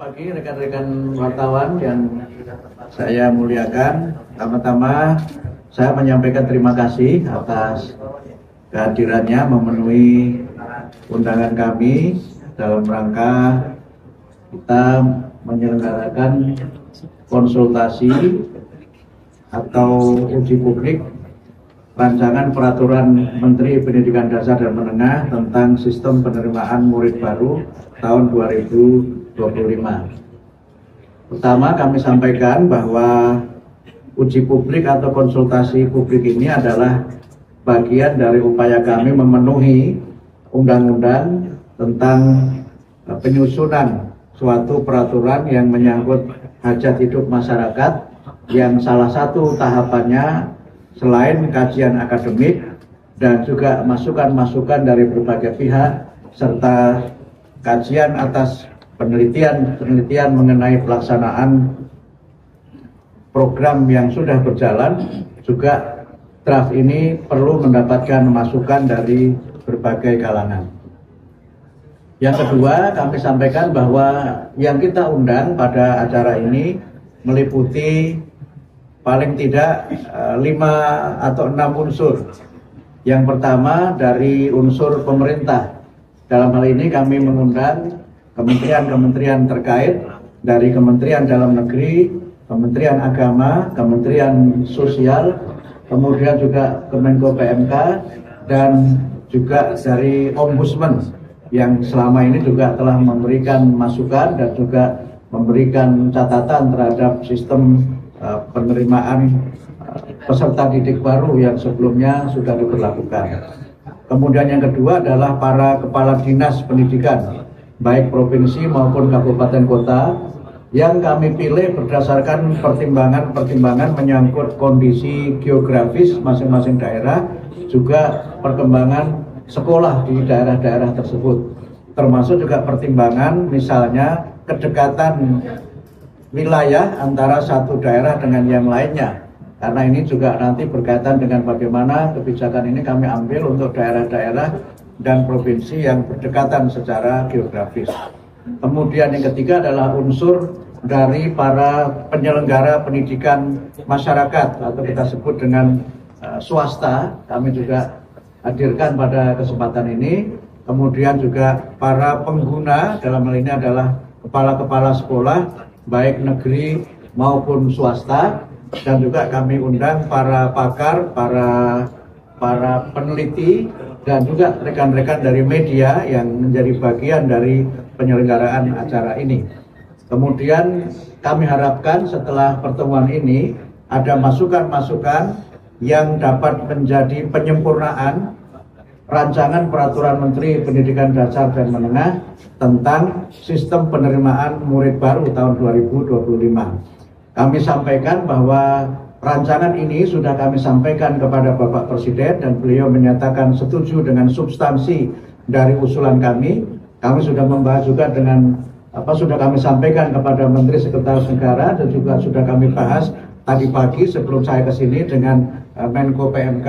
pagi rekan-rekan wartawan yang saya muliakan. Pertama-tama saya menyampaikan terima kasih atas kehadirannya memenuhi undangan kami dalam rangka kita menyelenggarakan konsultasi atau uji publik rancangan peraturan Menteri Pendidikan Dasar dan Menengah tentang sistem penerimaan murid baru tahun 2025. Pertama, kami sampaikan bahwa uji publik atau konsultasi publik ini adalah bagian dari upaya kami memenuhi undang-undang tentang penyusunan suatu peraturan yang menyangkut hajat hidup masyarakat, yang salah satu tahapannya selain kajian akademik dan juga masukan-masukan dari berbagai pihak serta kajian atas penelitian mengenai pelaksanaan program yang sudah berjalan, juga draft ini perlu mendapatkan masukan dari berbagai kalangan. Yang kedua, kami sampaikan bahwa yang kita undang pada acara ini meliputi paling tidak 5 atau 6 unsur. Yang pertama dari unsur pemerintah. Dalam hal ini kami mengundang kementerian-kementerian terkait dari Kementerian Dalam Negeri, Kementerian Agama, Kementerian Sosial, kemudian juga Kemenko PMK, dan juga dari Ombudsman yang selama ini juga telah memberikan masukan dan juga memberikan catatan terhadap sistem penerimaan peserta didik baru yang sebelumnya sudah diberlakukan. Kemudian yang kedua adalah para kepala dinas pendidikan, baik provinsi maupun kabupaten kota, yang kami pilih berdasarkan pertimbangan menyangkut kondisi geografis masing-masing daerah, juga perkembangan sekolah di daerah-daerah tersebut, termasuk juga pertimbangan misalnya kedekatan wilayah antara satu daerah dengan yang lainnya. Karena ini juga nanti berkaitan dengan bagaimana kebijakan ini kami ambil untuk daerah-daerah dan provinsi yang berdekatan secara geografis. Kemudian yang ketiga adalah unsur dari para penyelenggara pendidikan masyarakat atau kita sebut dengan swasta. Kami juga hadirkan pada kesempatan ini. Kemudian juga para pengguna, dalam hal ini adalah kepala-kepala sekolah baik negeri maupun swasta, dan juga kami undang para pakar, para peneliti, dan juga rekan-rekan dari media yang menjadi bagian dari penyelenggaraan acara ini. Kemudian kami harapkan setelah pertemuan ini ada masukan-masukan yang dapat menjadi penyempurnaan rancangan peraturan Menteri Pendidikan Dasar dan Menengah tentang sistem penerimaan murid baru tahun 2025. Kami sampaikan bahwa rancangan ini sudah kami sampaikan kepada Bapak Presiden dan beliau menyatakan setuju dengan substansi dari usulan kami. Kami sudah membahas juga dengan sudah kami sampaikan kepada Menteri Sekretaris Negara, dan juga sudah kami bahas tadi pagi sebelum saya ke sini dengan Menko PMK,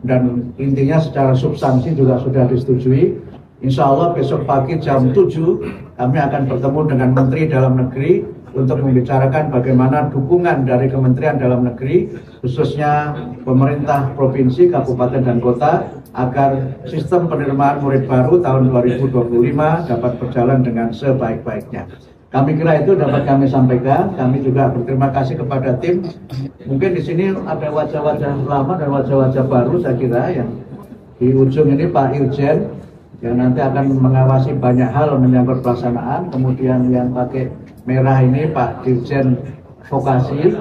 dan intinya secara substansi juga sudah disetujui. Insya Allah besok pagi jam 7 kami akan bertemu dengan Menteri Dalam Negeri untuk membicarakan bagaimana dukungan dari Kementerian Dalam Negeri, khususnya pemerintah provinsi, kabupaten, dan kota, agar sistem penerimaan murid baru tahun 2025 dapat berjalan dengan sebaik-baiknya. Kami kira itu dapat kami sampaikan. Kami juga berterima kasih kepada tim. Mungkin di sini ada wajah-wajah lama dan wajah-wajah baru, saya kira, yang di ujung ini Pak Irjen, yang nanti akan mengawasi banyak hal menyangkut pelaksanaan. Kemudian yang pakai merah ini Pak Dirjen Vokasi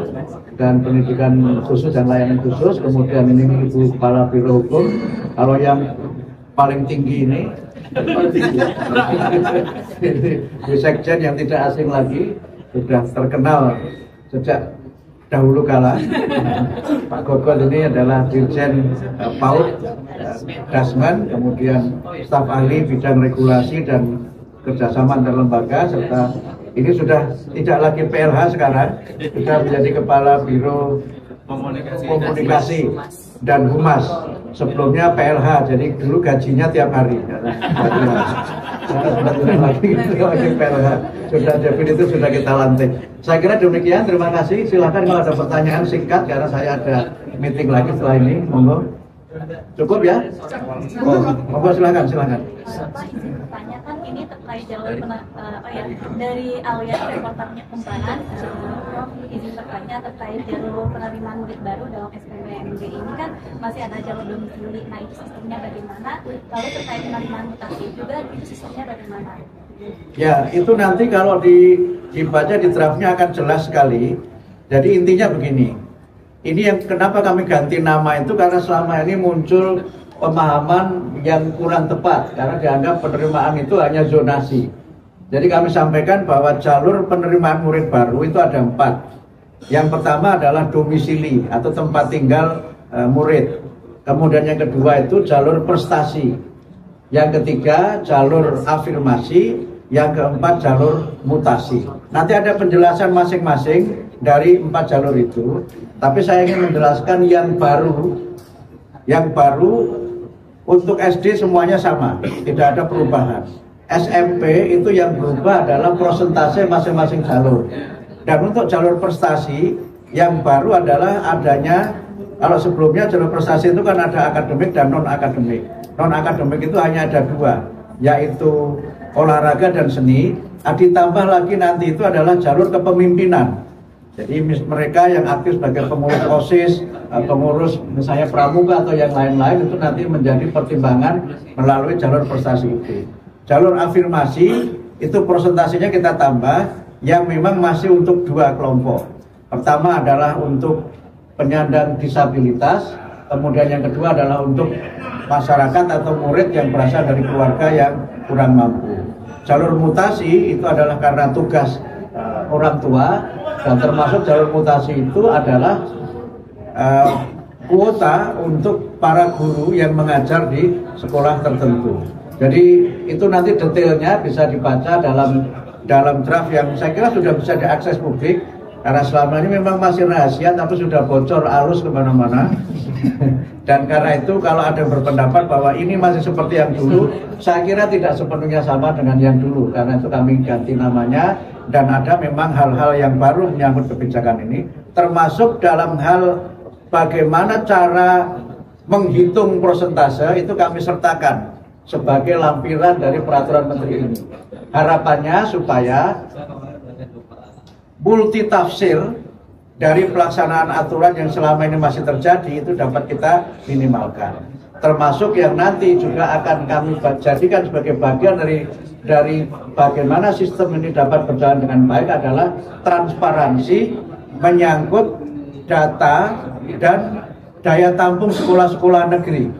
dan Pendidikan Khusus dan Layanan Khusus. Kemudian ini Ibu Kepala Biro Hukum. Kalau yang paling tinggi ini Bu Sekjen yang tidak asing lagi, sudah terkenal sejak dahulu kala. Pak Gogot ini adalah Dirjen PAUD Dasman, kemudian staf ahli bidang regulasi dan kerjasama antar lembaga, serta ini sudah tidak lagi PLH sekarang, sudah menjadi Kepala Biro Komunikasi dan Humas. Sebelumnya PLH, jadi dulu gajinya tiap hari. Lagi PLH sudah definitif sudah kita lantik. Saya kira demikian. Terima kasih. Silakan kalau ada pertanyaan singkat karena saya ada meeting lagi setelah ini. Monggo. Cukup ya? Monggo silakan. Pak, izin bertanya, kan ini terkait jalur dari alias reporternya Kumparan, Prof, izin bertanya terkait jalur penerimaan murid baru dalam SPMB ini kan masih ada jalur domisili. Nah, itu sistemnya bagaimana? Lalu terkait penerimaan mutasi juga itu sistemnya bagaimana? Ya, itu nanti kalau dibaca di draftnya akan jelas sekali. Jadi intinya begini. Ini yang kenapa kami ganti nama itu karena selama ini muncul pemahaman yang kurang tepat karena dianggap penerimaan itu hanya zonasi. Jadi kami sampaikan bahwa jalur penerimaan murid baru itu ada 4. Yang pertama adalah domisili atau tempat tinggal murid. Kemudian yang kedua itu jalur prestasi. Yang ketiga jalur afirmasi. Yang keempat jalur mutasi. Nanti ada penjelasan masing-masing dari 4 jalur itu. Tapi saya ingin menjelaskan yang baru. Yang baru untuk SD semuanya sama, tidak ada perubahan. SMP itu yang berubah adalah persentase masing-masing jalur. Dan untuk jalur prestasi yang baru adalah adanya, kalau sebelumnya jalur prestasi itu kan ada akademik dan non-akademik. Non-akademik itu hanya ada 2, yaitu olahraga dan seni. Ditambah lagi nanti itu adalah jalur kepemimpinan. Jadi mereka yang aktif sebagai pengurus OSIS, pengurus misalnya pramuka atau yang lain-lain itu nanti menjadi pertimbangan melalui jalur prestasi itu. Jalur afirmasi itu persentasenya kita tambah yang memang masih untuk 2 kelompok. Pertama adalah untuk penyandang disabilitas, kemudian yang kedua adalah untuk masyarakat atau murid yang berasal dari keluarga yang kurang mampu. Jalur mutasi itu adalah karena tugas orang tua. Dan termasuk jalur mutasi itu adalah kuota untuk para guru yang mengajar di sekolah tertentu. Jadi itu nanti detailnya bisa dibaca dalam draft yang saya kira sudah bisa diakses publik. Karena selama ini memang masih rahasia, tapi sudah bocor arus kemana-mana. Dan karena itu kalau ada yang berpendapat bahwa ini masih seperti yang dulu, saya kira tidak sepenuhnya sama dengan yang dulu. Karena itu kami ganti namanya. Dan ada memang hal-hal yang baru menyangkut kebijakan ini, termasuk dalam hal bagaimana cara menghitung persentase itu kami sertakan sebagai lampiran dari peraturan menteri ini. Harapannya supaya multitafsir dari pelaksanaan aturan yang selama ini masih terjadi itu dapat kita minimalkan. Termasuk yang nanti juga akan kami jadikan sebagai bagian dari bagaimana sistem ini dapat berjalan dengan baik adalah transparansi menyangkut data dan daya tampung sekolah-sekolah negeri.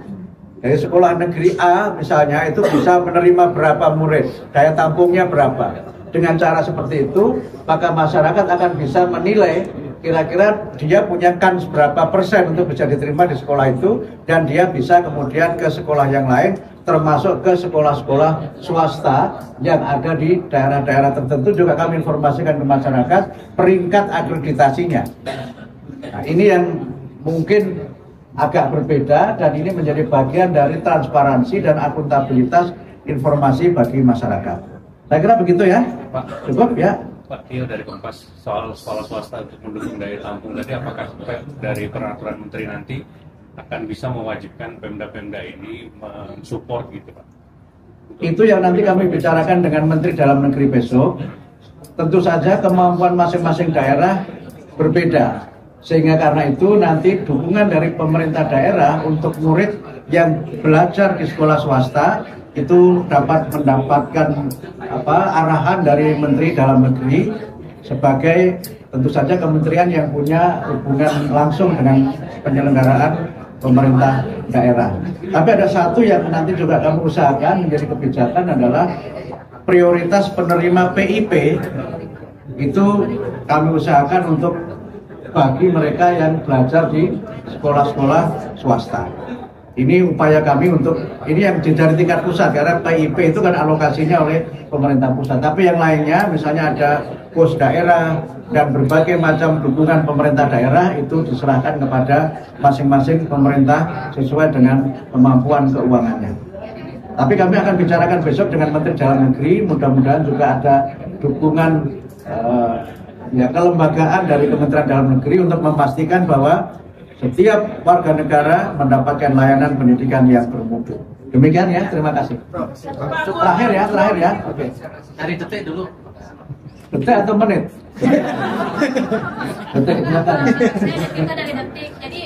Dari sekolah negeri A misalnya itu bisa menerima berapa murid, daya tampungnya berapa. Dengan cara seperti itu, maka masyarakat akan bisa menilai kira-kira dia punya kans berapa persen untuk bisa diterima di sekolah itu, dan dia bisa kemudian ke sekolah yang lain, termasuk ke sekolah-sekolah swasta yang ada di daerah-daerah tertentu. Juga kami informasikan ke masyarakat peringkat akreditasinya. Nah, ini yang mungkin agak berbeda dan ini menjadi bagian dari transparansi dan akuntabilitas informasi bagi masyarakat. Saya kira begitu ya, Pak. Cukup ya. Pak Tio dari Kompas, soal sekolah swasta untuk mendukung daya tampung tadi, apakah dari peraturan menteri nanti akan bisa mewajibkan Pemda-Pemda ini mensupport gitu Pak? Itu yang nanti kami bicarakan dengan Menteri Dalam Negeri besok. Tentu saja kemampuan masing-masing daerah berbeda. Sehingga karena itu nanti dukungan dari pemerintah daerah untuk murid yang belajar di sekolah swasta itu dapat mendapatkan arahan dari Menteri Dalam Negeri sebagai tentu saja kementerian yang punya hubungan langsung dengan penyelenggaraan pemerintah daerah. Tapi ada satu yang nanti juga kami usahakan menjadi kebijakan adalah prioritas penerima PIP itu kami usahakan untuk bagi mereka yang belajar di sekolah-sekolah swasta. Ini upaya kami untuk, ini yang dari tingkat pusat, karena PIP itu kan alokasinya oleh pemerintah pusat. Tapi yang lainnya, misalnya ada pos daerah dan berbagai macam dukungan pemerintah daerah itu diserahkan kepada masing-masing pemerintah sesuai dengan kemampuan keuangannya. Tapi kami akan bicarakan besok dengan Menteri Dalam Negeri, mudah-mudahan juga ada dukungan kelembagaan dari Kementerian Dalam Negeri untuk memastikan bahwa setiap warga negara mendapatkan layanan pendidikan yang bermutu. Demikian ya, terima kasih. Terakhir ya. Oke. Dari detik dulu. Detik atau menit? Detik, silakan. Kita dari detik. Jadi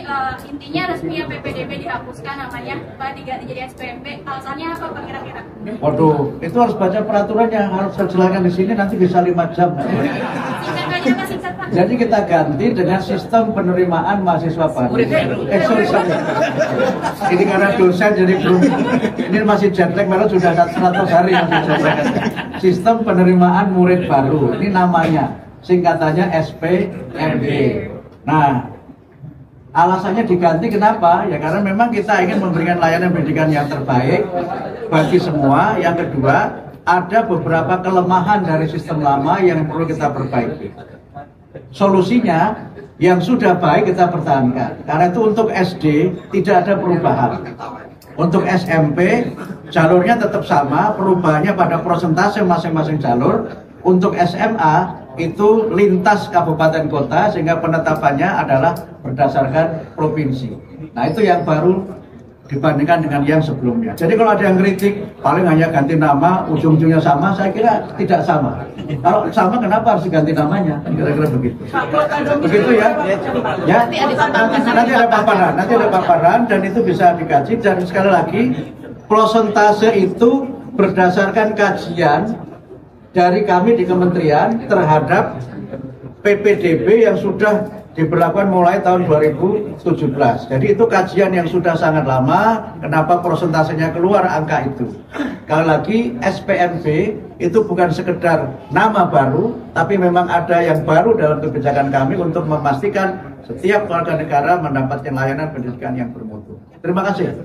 intinya resmi PPDB dihapuskan namanya, diganti jadi SPMB. Alasannya apa Pak kira-kira? Waduh, itu harus baca peraturannya, harus saya jelaskan di sini nanti bisa 5 jam. Singkat Pak. Jadi kita ganti dengan sistem penerimaan mahasiswa baru. Sorry. Ini karena dosen jadi belum. Ini masih jet lag, malah sudah 100 hari masih jet lag. Sistem penerimaan murid baru. Ini namanya, singkatannya SPMB. Nah, alasannya diganti kenapa? Ya karena memang kita ingin memberikan layanan pendidikan yang terbaik bagi semua. Yang kedua, ada beberapa kelemahan dari sistem lama yang perlu kita perbaiki. Solusinya yang sudah baik kita pertahankan. Karena itu untuk SD tidak ada perubahan. Untuk SMP jalurnya tetap sama, perubahannya pada persentase masing-masing jalur. Untuk SMA itu lintas kabupaten kota sehingga penetapannya adalah berdasarkan provinsi. Nah itu yang baru dibandingkan dengan yang sebelumnya. Jadi kalau ada yang kritik paling hanya ganti nama, ujung-ujungnya sama, saya kira tidak sama. Kalau sama kenapa harus diganti namanya? Kira-kira begitu. Begitu ya. Ya. Nanti ada paparan dan itu bisa dikaji. Dan sekali lagi prosentase itu berdasarkan kajian dari kami di kementerian terhadap PPDB yang sudah diberlakukan mulai tahun 2017. Jadi itu kajian yang sudah sangat lama. Kenapa prosentasenya keluar angka itu? Sekali lagi SPMB itu bukan sekedar nama baru, tapi memang ada yang baru dalam kebijakan kami untuk memastikan setiap warga negara mendapatkan layanan pendidikan yang bermutu. Terima kasih.